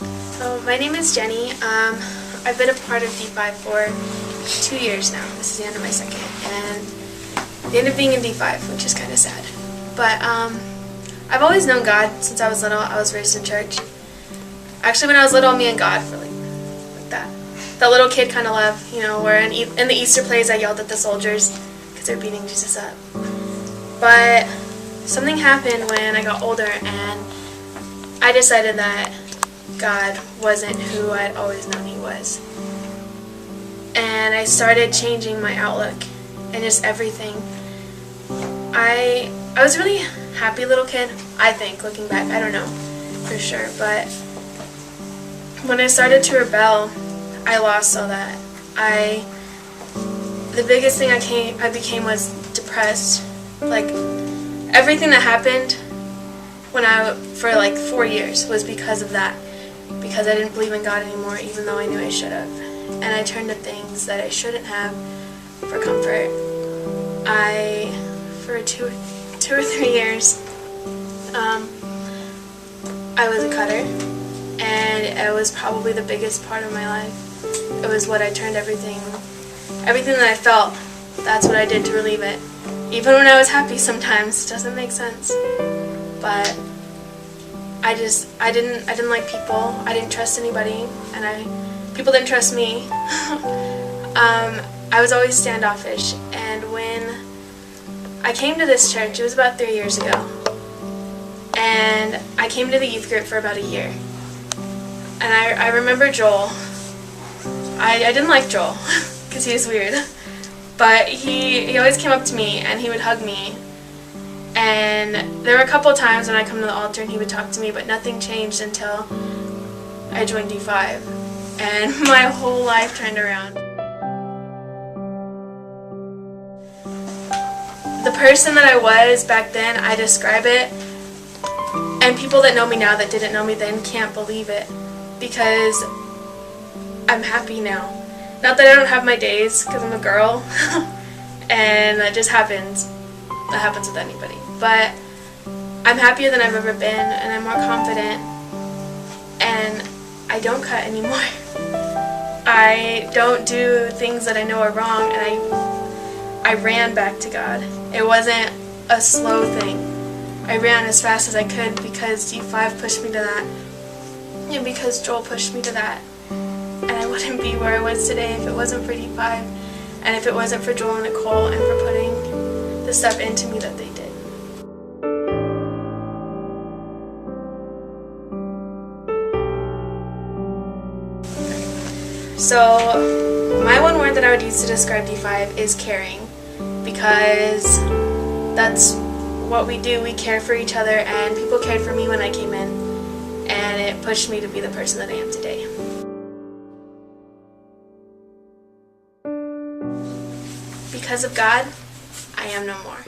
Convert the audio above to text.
So my name is Jenny. I've been a part of D5 for 2 years now. This is the end of my second, and the end of being in D5, which is kind of sad. But I've always known God since I was little. I was raised in church. Actually, when I was little, me and God were like that. The little kid kind of love, where in the Easter plays I yelled at the soldiers because they're beating Jesus up. But something happened when I got older, and I decided that God wasn't who I'd always known He was. And I started changing my outlook and just everything. I was a really happy little kid, I think, looking back. I don't know for sure, but when I started to rebel, I lost all that. The biggest thing I became was depressed. Like, everything that happened for like 4 years was because of that. Because I didn't believe in God anymore, even though I knew I should have. And I turned to things that I shouldn't have for comfort. For two or 3 years, I was a cutter, and it was probably the biggest part of my life. It was what I turned everything that I felt, that's what I did to relieve it. Even when I was happy sometimes, it doesn't make sense. But I didn't like people. I didn't trust anybody, and people didn't trust me. I was always standoffish, and when I came to this church, it was about 3 years ago, and I came to the youth group for about a year. And I remember Joel. I didn't like Joel because he was weird, but he always came up to me and he would hug me. And there were a couple of times when I come to the altar and he would talk to me, but nothing changed until I joined D5, and my whole life turned around. The person that I was back then, I describe it, and people that know me now that didn't know me then can't believe it, because I'm happy now. Not that I don't have my days, because I'm a girl, and that just happens. That happens with anybody. But I'm happier than I've ever been, and I'm more confident, and I don't cut anymore. I don't do things that I know are wrong, and I ran back to God. It wasn't a slow thing. I ran as fast as I could because D5 pushed me to that, and because Joel pushed me to that. And I wouldn't be where I was today if it wasn't for D5, and if it wasn't for Joel and Nicole and for putting the stuff into me that they did. So my one word that I would use to describe D5 is caring, because that's what we do. We care for each other, and people cared for me when I came in, and it pushed me to be the person that I am today. Because of God, I am no more.